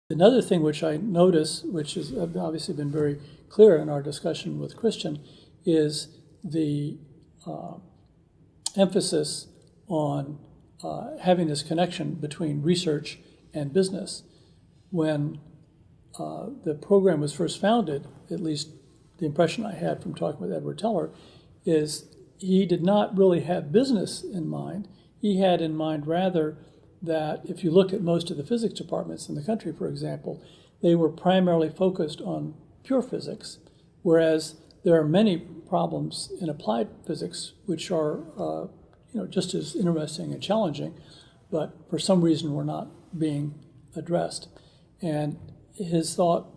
Another thing which I notice, which has obviously been very clear in our discussion with Christian, is the emphasis on having this connection between research and business. When the program was first founded, at least the impression I had from talking with Edward Teller, is he did not really have business in mind. He had in mind rather that if you look at most of the physics departments in the country, for example, they were primarily focused on pure physics, whereas there are many problems in applied physics which are just as interesting and challenging, but for some reason were not being addressed. And his thought,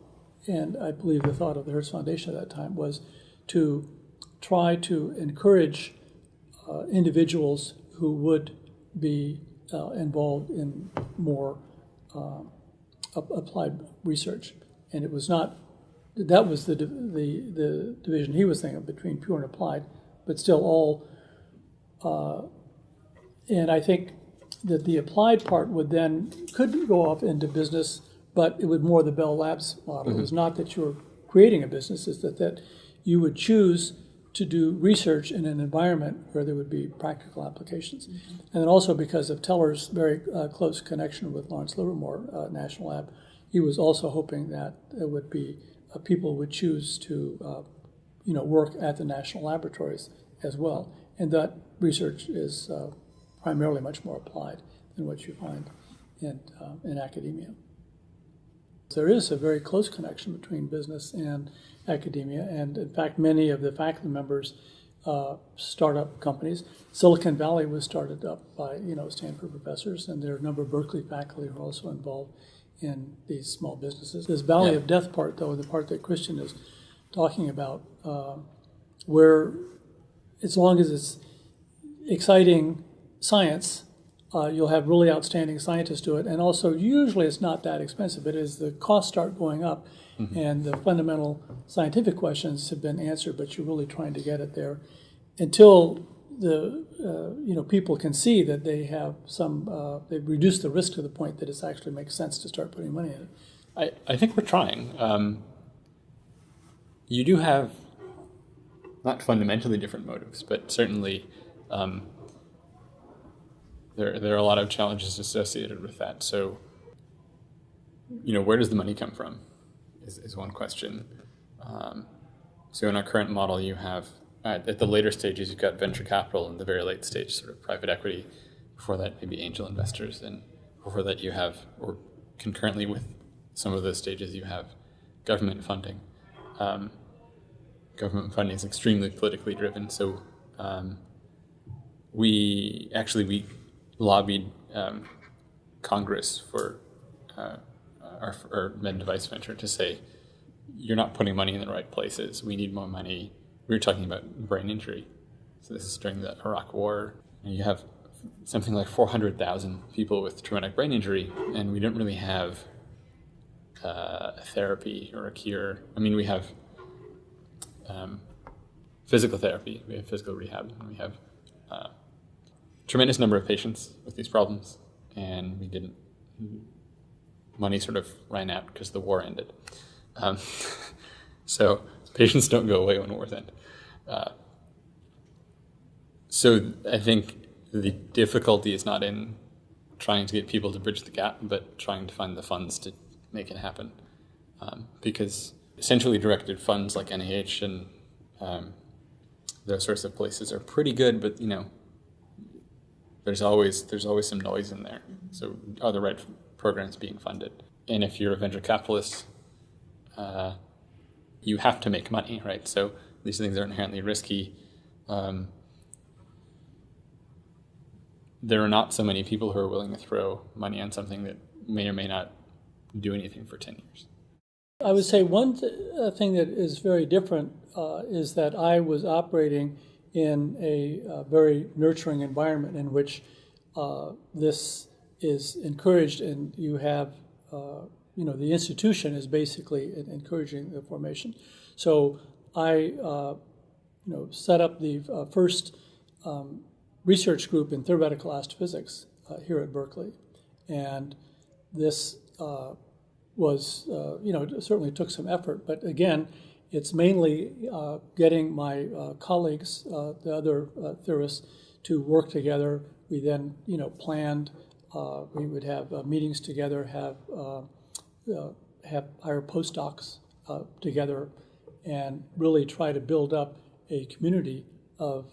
and I believe the thought of the Hertz Foundation at that time, was to try to encourage individuals who would be involved in more applied research. And it was not, that was the division he was thinking of between pure and applied, but still all, and I think that the applied part could go off into business, but it was more the Bell Labs model. Mm-hmm. It was not that you were creating a business, it's that you would choose to do research in an environment where there would be practical applications. Mm-hmm. And then also because of Teller's very close connection with Lawrence Livermore National Lab, he was also hoping that there would be people would choose to work at the national laboratories as well. And that research is primarily much more applied than what you find in academia. There is a very close connection between business and academia, and in fact, many of the faculty members start up companies. Silicon Valley was started up by Stanford professors, and there are a number of Berkeley faculty who are also involved in these small businesses. This Valley of Death part, though, the part that Christian is talking about, where as long as it's exciting science, you'll have really outstanding scientists do it, and also usually it's not that expensive. But as the costs start going up, mm-hmm. and the fundamental scientific questions have been answered, but you're really trying to get it there, until the people can see that they have they've reduced the risk to the point that it actually makes sense to start putting money in it. I think we're trying. You do have not fundamentally different motives, but certainly. There are a lot of challenges associated with that. So, where does the money come from is one question. So in our current model, you have, at the later stages, you've got venture capital, and the very late stage, sort of private equity. Before that, maybe angel investors. And before that, you have, or concurrently with some of those stages, you have government funding. Government funding is extremely politically driven. So we lobbied Congress for our med device venture to say, you're not putting money in the right places. We need more money. We were talking about brain injury. So this is during the Iraq War. And you have something like 400,000 people with traumatic brain injury, and we don't really have a therapy or a cure. I mean, we have physical therapy, we have physical rehab, and we have tremendous number of patients with these problems, and money sort of ran out because the war ended. So patients don't go away when wars end. So I think the difficulty is not in trying to get people to bridge the gap, but trying to find the funds to make it happen. Because centrally directed funds like NIH and those sorts of places are pretty good, but there's always some noise in there. So are the right programs being funded? And if you're a venture capitalist, you have to make money, right? So these things are inherently risky. There are not so many people who are willing to throw money on something that may or may not do anything for 10 years. I would say one thing that is very different is that I was operating in a very nurturing environment in which this is encouraged, and you have, the institution is basically encouraging the formation. So I, set up the first research group in theoretical astrophysics here at Berkeley, and this was, it certainly took some effort. But again, it's mainly getting my colleagues, the other theorists, to work together. We then, planned. We would have meetings together, hire postdocs together, and really try to build up a community of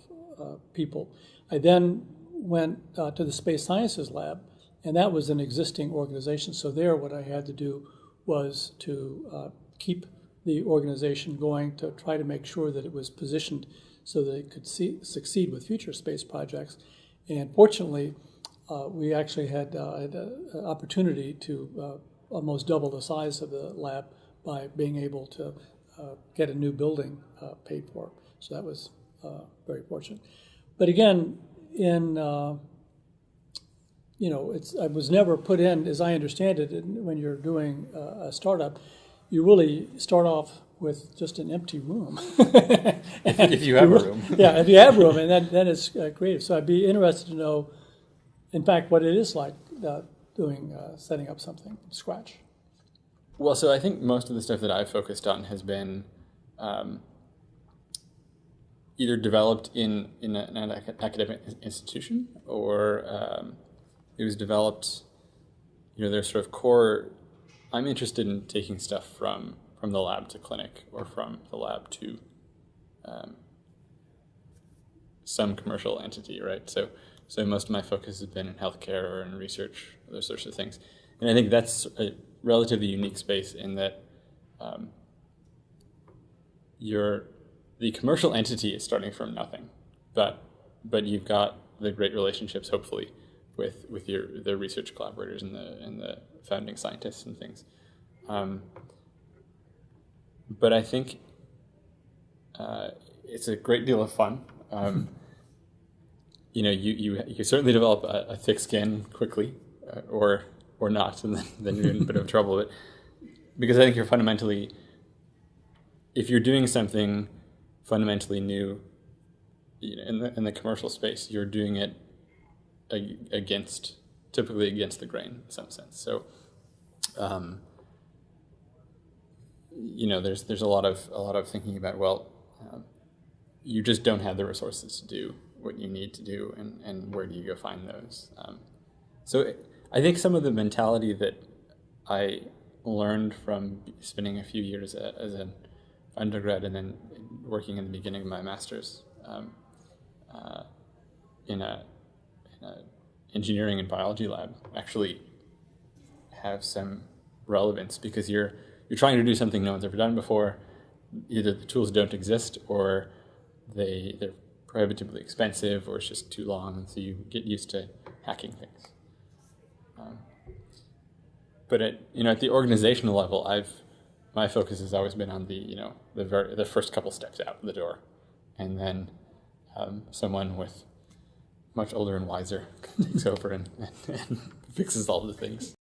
people. I then went to the Space Sciences Lab, and that was an existing organization. So there, what I had to do was to keep the organization going, to try to make sure that it was positioned so that it could succeed with future space projects. And fortunately, we actually had an opportunity to almost double the size of the lab by being able to get a new building paid for. So that was very fortunate. But again, I was never put in, as I understand it, when you're doing a startup, you really start off with just an empty room. if you have a room. Yeah, if you have room, and then it's creative. So I'd be interested to know, in fact, what it is like setting up something from scratch. Well, so I think most of the stuff that I've focused on has been either developed in an academic institution, or it was developed, their sort of core. I'm interested in taking stuff from the lab to clinic, or from the lab to some commercial entity, right? So most of my focus has been in healthcare or in research, those sorts of things. And I think that's a relatively unique space in that the commercial entity is starting from nothing, but you've got the great relationships, hopefully, with the research collaborators and the founding scientists and things. But I think it's a great deal of fun. You certainly develop a thick skin quickly, or not, and then you're in a bit of trouble. But because I think you're fundamentally, if you're doing something fundamentally new, in the commercial space, you're doing it typically against the grain in some sense. So, there's a lot of thinking about, you just don't have the resources to do what you need to do, and where do you go find those? So I think some of the mentality that I learned from spending a few years as an undergrad and then working in the beginning of my master's in a engineering and biology lab actually have some relevance, because you're trying to do something no one's ever done before. Either the tools don't exist, or they're prohibitively expensive, or it's just too long, and so you get used to hacking things. But at the organizational level, my focus has always been on the first couple steps out the door, and then someone with much older and wiser takes over and fixes all the things.